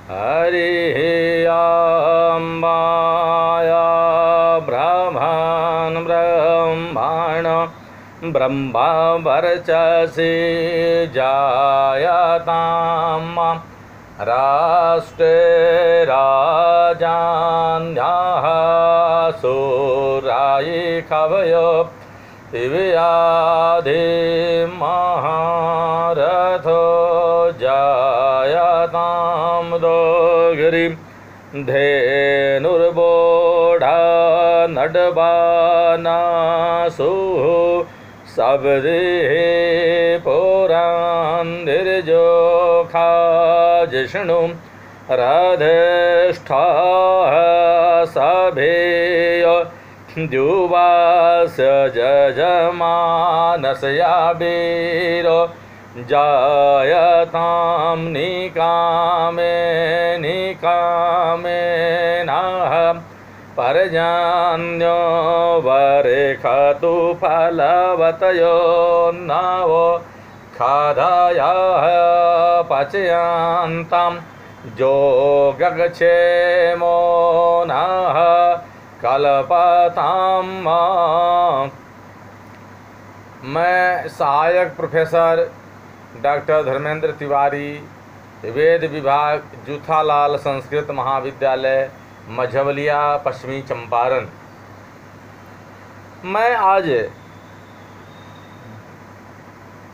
हरि अम्बाया ब्रह्मन् ब्रह्मण ब्रह्मा वर्चसि जायताम् राष्ट्रे राजान्याः सूरायि कवयो दिव्याधिमहारथो जायतां दोगरी धेनुर्बोढा नडबानासुः शब्दे पुरान्दिर्जोखा जिष्णु रधिष्ठाः सभेय द्युवास्य जजमानस्य वीरो जायतां निकामे निकामेनः पर्जन्यो वरेखतु फलवतयो नवो खादायाः पचयन्तां जोगक्षेमो नः कल्पताम्। मैं सहायक प्रोफेसर डॉक्टर धर्मेंद्र तिवारी, वेद विभाग, जूथालाल संस्कृत महाविद्यालय, मझवलिया, पश्चिमी चंपारण। मैं आज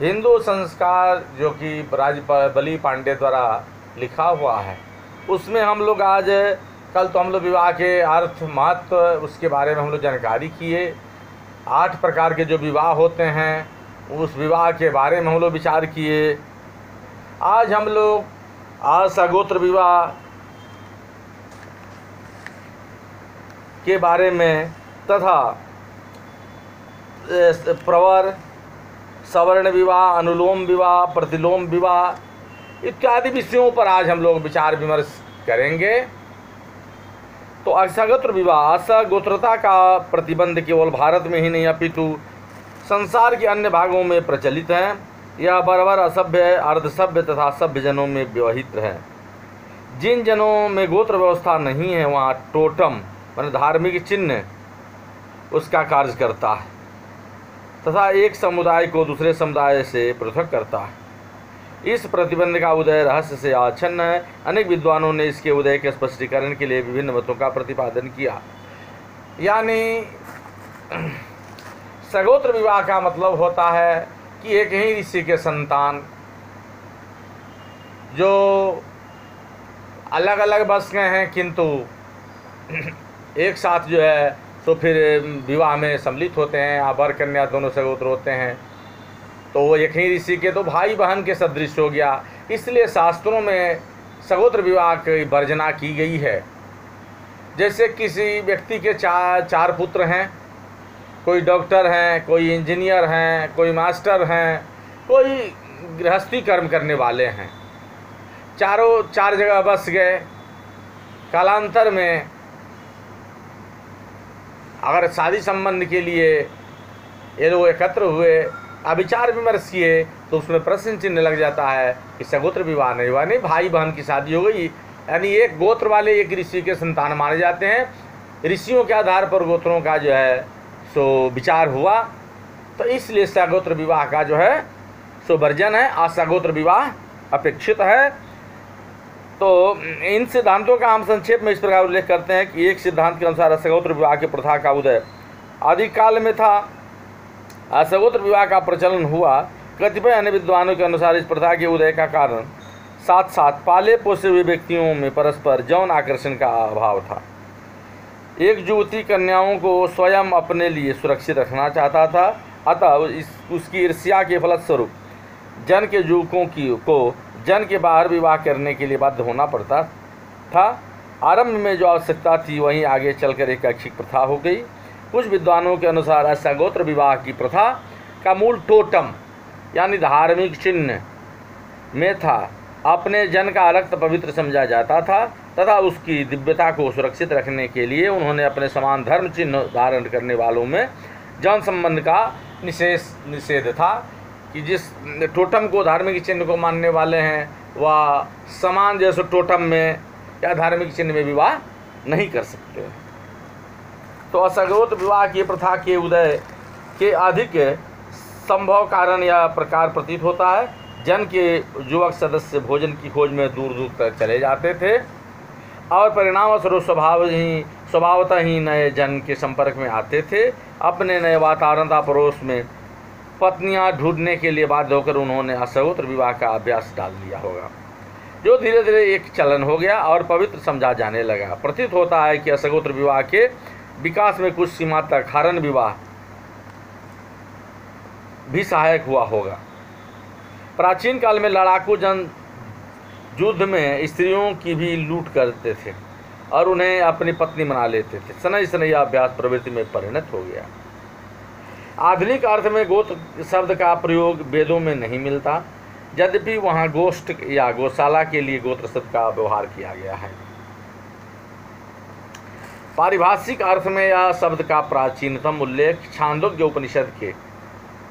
हिंदू संस्कार जो कि राजबली पांडे द्वारा लिखा हुआ है, उसमें हम लोग आज कल तो हम लोग विवाह के अर्थ महत्व उसके बारे में हम लोग जानकारी किए। 8 प्रकार के जो विवाह होते हैं उस विवाह के बारे में हम लोग विचार किए। आज हम लोग असगोत्र विवाह के बारे में तथा प्रवर, सवर्ण विवाह, अनुलोम विवाह, प्रतिलोम विवाह इत्यादि विषयों पर आज हम लोग विचार विमर्श करेंगे। तो असगोत्र विवाह, असगोत्रता का प्रतिबंध केवल भारत में ही नहीं अपितु संसार के अन्य भागों में प्रचलित है। यह बराबर असभ्य, अर्धसभ्य तथा सभ्य जनों में व्यवहित है। जिन जनों में गोत्र व्यवस्था नहीं है वहाँ टोटम माने धार्मिक चिन्ह उसका कार्य करता है तथा एक समुदाय को दूसरे समुदाय से पृथक करता है। इस प्रतिबंध का उदय रहस्य से आच्छन्न है। अनेक विद्वानों ने इसके उदय के स्पष्टीकरण के लिए विभिन्न मतों का प्रतिपादन किया। यानी सगोत्र विवाह का मतलब होता है कि एक ही ऋषि के संतान जो अलग अलग बस गए हैं किंतु एक साथ जो है तो फिर विवाह में सम्मिलित होते हैं। वर कन्या दोनों सगोत्र होते हैं तो वो एक ही ऋषि के तो भाई बहन के सदृश हो गया। इसलिए शास्त्रों में सगोत्र विवाह की वर्जना की गई है। जैसे किसी व्यक्ति के चार पुत्र हैं, कोई डॉक्टर हैं, कोई इंजीनियर हैं, कोई मास्टर हैं, कोई गृहस्थी कर्म करने वाले हैं, चार जगह बस गए। कालांतर में अगर शादी संबंध के लिए ये लोग एकत्र हुए, विचार विमर्श किए तो उसमें प्रश्न चिन्ह लग जाता है कि सगोत्र विवाह नहीं हुआ। नहीं, भाई बहन की शादी हो गई, यानी एक गोत्र वाले एक ऋषि के संतान माने जाते हैं। ऋषियों के आधार पर गोत्रों का जो है सो विचार हुआ, तो इसलिए सगोत्र विवाह का जो है सो वर्जन है, असगोत्र विवाह अपेक्षित है। तो इन सिद्धांतों का हम संक्षेप में इस प्रकार उल्लेख करते हैं कि एक सिद्धांत के अनुसार असगोत्र विवाह की प्रथा का उदय आदिकाल में था। असगोत्र विवाह का प्रचलन हुआ। कतिपय अन्य विद्वानों के अनुसार इस प्रथा के उदय का कारण साथ साथ पाले पोसे हुए व्यक्तियों में परस्पर यौन आकर्षण का अभाव था। एक युवती कन्याओं को स्वयं अपने लिए सुरक्षित रखना चाहता था, अतः उसकी ईर्ष्या के फलस्वरूप जन के युवकों को जन के बाहर विवाह करने के लिए बाध्य होना पड़ता था। आरंभ में जो आवश्यकता थी वहीं आगे चलकर एक ऐच्छिक प्रथा हो गई। कुछ विद्वानों के अनुसार असगोत्र विवाह की प्रथा का मूल टोटम यानी धार्मिक चिन्ह में था। अपने जन का रक्त पवित्र समझा जाता था तथा उसकी दिव्यता को सुरक्षित रखने के लिए उन्होंने अपने समान धर्म चिन्ह धारण करने वालों में जन संबंध का निषेध था कि जिस टोटम को धार्मिक चिन्ह को मानने वाले हैं व समान जैसे टोटम में या धार्मिक चिन्ह में विवाह नहीं कर सकते। तो असगोत्र विवाह की प्रथा के उदय के अधिक संभव कारण या प्रकार प्रतीत होता है। जन के युवक सदस्य भोजन की खोज में दूर दूर तक चले जाते थे और परिणामस्वरूप स्वभावतः ही नए जन के संपर्क में आते थे। अपने नए वातावरण तथा पड़ोस में पत्नियां ढूंढने के लिए बाध्य होकर उन्होंने असगोत्र विवाह का अभ्यास डाल लिया होगा, जो धीरे धीरे एक चलन हो गया और पवित्र समझा जाने लगा। प्रतीत होता है कि असगोत्र विवाह के विकास में कुछ सीमा तक हरण विवाह भी सहायक हुआ होगा। प्राचीन काल में लड़ाकू जन युद्ध में स्त्रियों की भी लूट करते थे और उन्हें अपनी पत्नी बना लेते थे। शनै शनै यह अभ्यास प्रवृत्ति में परिणत हो गया। आधुनिक अर्थ में गोत्र शब्द का प्रयोग वेदों में नहीं मिलता, यद्यपि वहाँ गोष्ठ या गौशाला के लिए गोत्र शब्द का व्यवहार किया गया है। पारिभाषिक अर्थ में यह शब्द का प्राचीनतम उल्लेख छांदोग्य उपनिषद के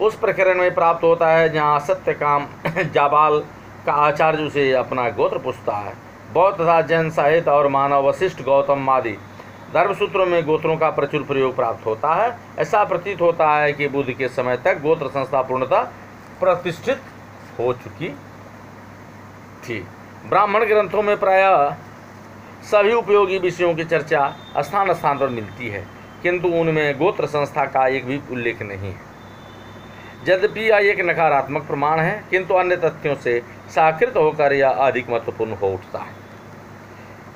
उस प्रकरण में प्राप्त होता है जहाँ सत्यकाम जाबाल का आचार्य उसे अपना गोत्र पूछता है। बौद्ध तथा जैन साहित्य और मानव वशिष्ठ गौतम आदि धर्मसूत्रों में गोत्रों का प्रचुर प्रयोग प्राप्त होता है। ऐसा प्रतीत होता है कि बुद्ध के समय तक गोत्र संस्था पूर्णतः प्रतिष्ठित हो चुकी थी। ब्राह्मण ग्रंथों में प्रायः सभी उपयोगी विषयों की चर्चा स्थान स्थान पर मिलती है, किंतु उनमें गोत्र संस्था का एक भी उल्लेख नहीं है। यद्यपि यह एक नकारात्मक प्रमाण है, किंतु अन्य तथ्यों से साकृत होकर यह अधिक महत्वपूर्ण हो उठता है।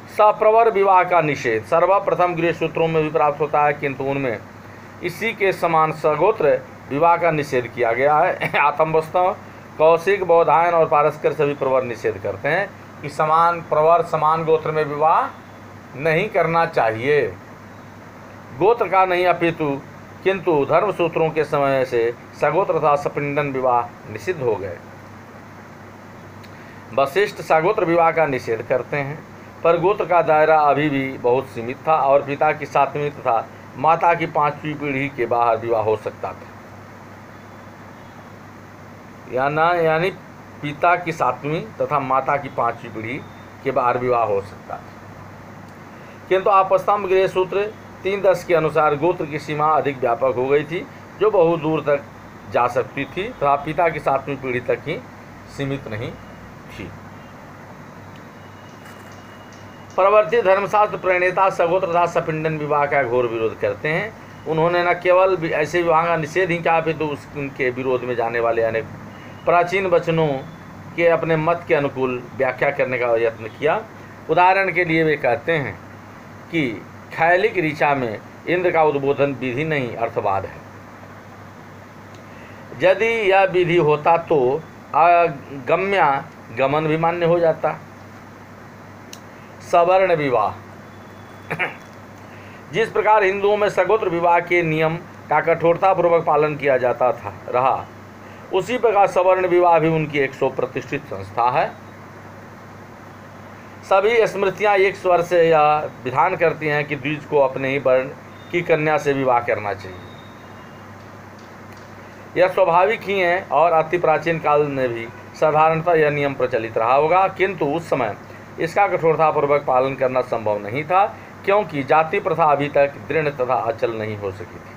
सप्रवर विवाह का निषेध सर्वप्रथम गृह सूत्रों में भी प्राप्त होता है, किंतु उनमें इसी के समान सगोत्र विवाह का निषेध किया गया है। आत्मवस्तव, कौशिक, बौधायन और पारस्कर सभी प्रवर निषेध करते हैं कि समान प्रवर समान गोत्र में विवाह नहीं करना चाहिए। गोत्र का नहीं अपितु किंतु धर्मसूत्रों के समय से सगोत्र तथा सपिंडन विवाह निषिद्ध हो गए। वशिष्ठ सगोत्र विवाह का निषेध करते हैं, पर गोत्र का दायरा अभी भी बहुत सीमित था और पिता की 7वीं तथा माता की 5वीं पीढ़ी के बाहर विवाह हो सकता था। यानी पिता की 7वीं तथा माता की 5वीं पीढ़ी के बाहर विवाह हो सकता था, किंतु आपस्तंभ गृह सूत्र 3:10 के अनुसार गोत्र की सीमा अधिक व्यापक हो गई थी, जो बहुत दूर तक जा सकती थी तथा पिता की 7वीं पीढ़ी तक ही सीमित नहीं थी। प्रवर्ती धर्मशास्त्र प्रणेता सगोत्र तथा सपिंडन विवाह का घोर विरोध करते हैं। उन्होंने न केवल ऐसे विवाह का निषेध ही किया, अपितु उनके विरोध में जाने वाले अनेक प्राचीन वचनों के अपने मत के अनुकूल व्याख्या करने का यत्न किया। उदाहरण के लिए वे कहते हैं कि खैलिक ऋचा में इंद्र का उद्बोधन विधि नहीं अर्थवाद है। यदि यह विधि होता तो अगम्या गमन भी मान्य हो जाता। सवर्ण विवाह जिस प्रकार हिंदुओं में सगोत्र विवाह के नियम का कठोरतापूर्वक पालन किया जाता था रहा, उसी प्रकार सवर्ण विवाह भी उनकी एक प्रतिष्ठित संस्था है। सभी स्मृतियां एक स्वर से यह विधान करती हैं कि द्विज को अपने ही वर्ण की कन्या से विवाह करना चाहिए। यह स्वाभाविक ही है और अति प्राचीन काल में भी साधारणतः यह नियम प्रचलित रहा होगा, किंतु उस समय इसका कठोरतापूर्वक पालन करना संभव नहीं था, क्योंकि जाति प्रथा अभी तक दृढ़ तथा अचल नहीं हो सकी थी।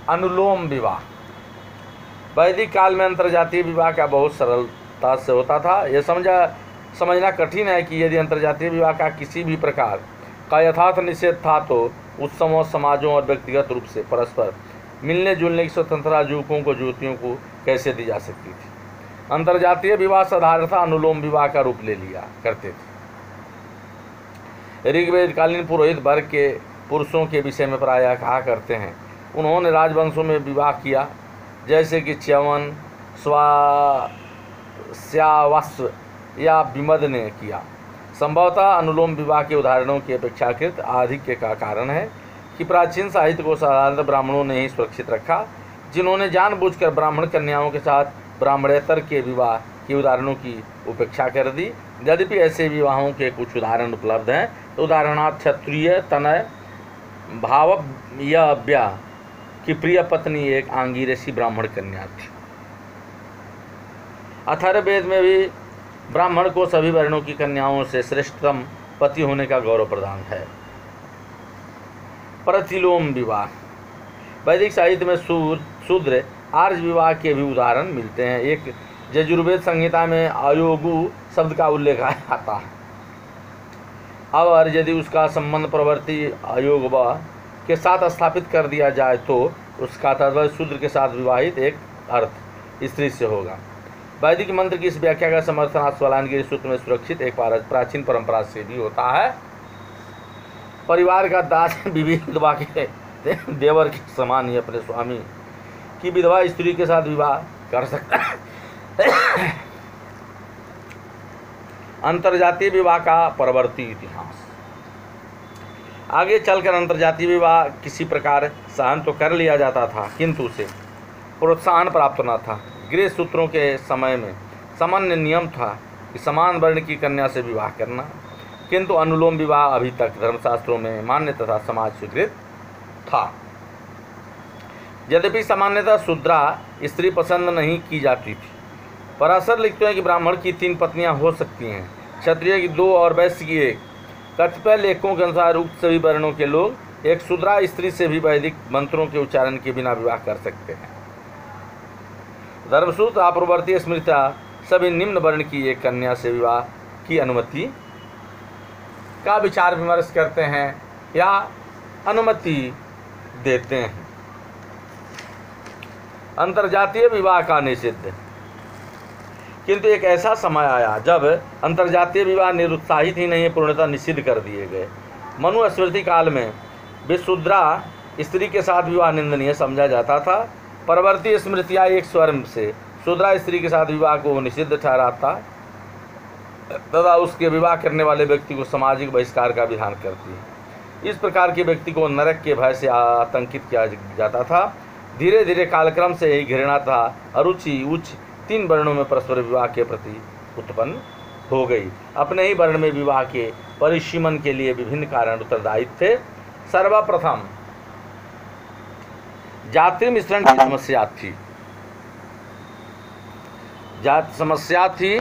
अनुलोम विवाह वैदिक काल में अंतर्जातीय विवाह का बहुत सरलता से होता था। यह समझना कठिन है कि यदि अंतर्जातीय विवाह का किसी भी प्रकार का यथार्थ निषेध था तो उत्सवों, समाजों और व्यक्तिगत रूप से परस्पर मिलने जुलने की स्वतंत्रता युवकों को युवतियों को कैसे दी जा सकती थी। अंतर्जातीय विवाह साधारणतः अनुलोम विवाह का रूप ले लिया करते थे। ऋग्वेदकालीन पुरोहित वर्ग के पुरुषों के विषय में प्रायः कहा करते हैं, उन्होंने राजवंशों में विवाह किया, जैसे कि च्यवन, श्यावस्व या विमद ने किया। संभवतः अनुलोम विवाह के उदाहरणों की अपेक्षाकृत आधिक्य का कारण है कि प्राचीन साहित्य को साधारणतः ब्राह्मणों ने ही सुरक्षित रखा, जिन्होंने जानबूझकर ब्राह्मण कन्याओं के साथ ब्राह्मणेतर के विवाह के उदाहरणों की उपेक्षा कर दी। यद्यपि ऐसे विवाहों के कुछ उदाहरण उपलब्ध हैं, तो उदाहरणार्थ क्षत्रिय तनय भावव्या की प्रिय पत्नी एक आंगिरसी ब्राह्मण कन्या थी। अथर्ववेद में भी ब्राह्मण को सभी वर्णों की कन्याओं से श्रेष्ठतम पति होने का गौरव प्रदान है। प्रतिलोम विवाह। वैदिक साहित्य में शूद्र आर्य विवाह के भी उदाहरण मिलते हैं। एक यजुर्वेद संहिता में आयोगु शब्द का उल्लेख आता है। और यदि उसका संबंध प्रवर्ती आयोग के साथ स्थापित कर दिया जाए तो उसका तात्पर्य शूद्र के साथ विवाहित एक अर्थ स्त्री से होगा। वैदिक मंत्र की इस व्याख्या का समर्थन आश्वलायनगिरी सूत्र में सुरक्षित एक प्राचीन परंपरा से भी होता है। परिवार का दास विधवा के देवर के समान ही अपने स्वामी की विधवा स्त्री के साथ विवाह कर सकता है। अंतर्जातीय विवाह का परवर्ती इतिहास। आगे चलकर अंतर्जातीय विवाह किसी प्रकार सहन तो कर लिया जाता था, किंतु उसे प्रोत्साहन प्राप्त न था। गृह सूत्रों के समय में सामान्य नियम था कि समान वर्ण की कन्या से विवाह करना, किंतु अनुलोम विवाह अभी तक धर्मशास्त्रों में मान्य तथा समाज स्वीकृत था। यद्यपि सामान्यतः शूद्रा स्त्री पसंद नहीं की जाती थी। पराशर लिखते हैं कि ब्राह्मण की 3 पत्नियां हो सकती हैं, क्षत्रिय की 2 और वैश्य की 1। कतिपय लेखों के अनुसार उक्त सभी वर्णों के लोग एक शूद्रा स्त्री से भी वैदिक मंत्रों के उच्चारण के बिना विवाह कर सकते हैं। धर्मसूत्र आपूर्वर्तीय स्मृतियां सभी निम्न वर्ण की एक कन्या से विवाह की अनुमति का विचार विमर्श करते हैं या अनुमति देते हैं। अंतर्जातीय विवाह का निषेध। किंतु एक ऐसा समय आया जब अंतर्जातीय विवाह निरुत्साहित ही नहीं पूर्णतः निषिद्ध कर दिए गए। मनुस्मृति काल में विशूद्रा स्त्री के साथ विवाह निंदनीय समझा जाता था। परवर्ती स्मृतियाँ एक स्वर से शूद्रा स्त्री के साथ विवाह को निषिद्ध ठहराता तथा उसके विवाह करने वाले व्यक्ति को सामाजिक बहिष्कार का विधान करती है। इस प्रकार के व्यक्ति को नरक के भय से आतंकित किया जाता था। धीरे धीरे कालक्रम से ही घृणा तथा अरुचि उच्च 3 वर्णों में परस्पर विवाह के प्रति उत्पन्न हो गई। अपने ही वर्ण में विवाह के परिसीमन के लिए विभिन्न कारण उत्तरदायी थे। सर्वप्रथम जाति मिश्रण की समस्या थी।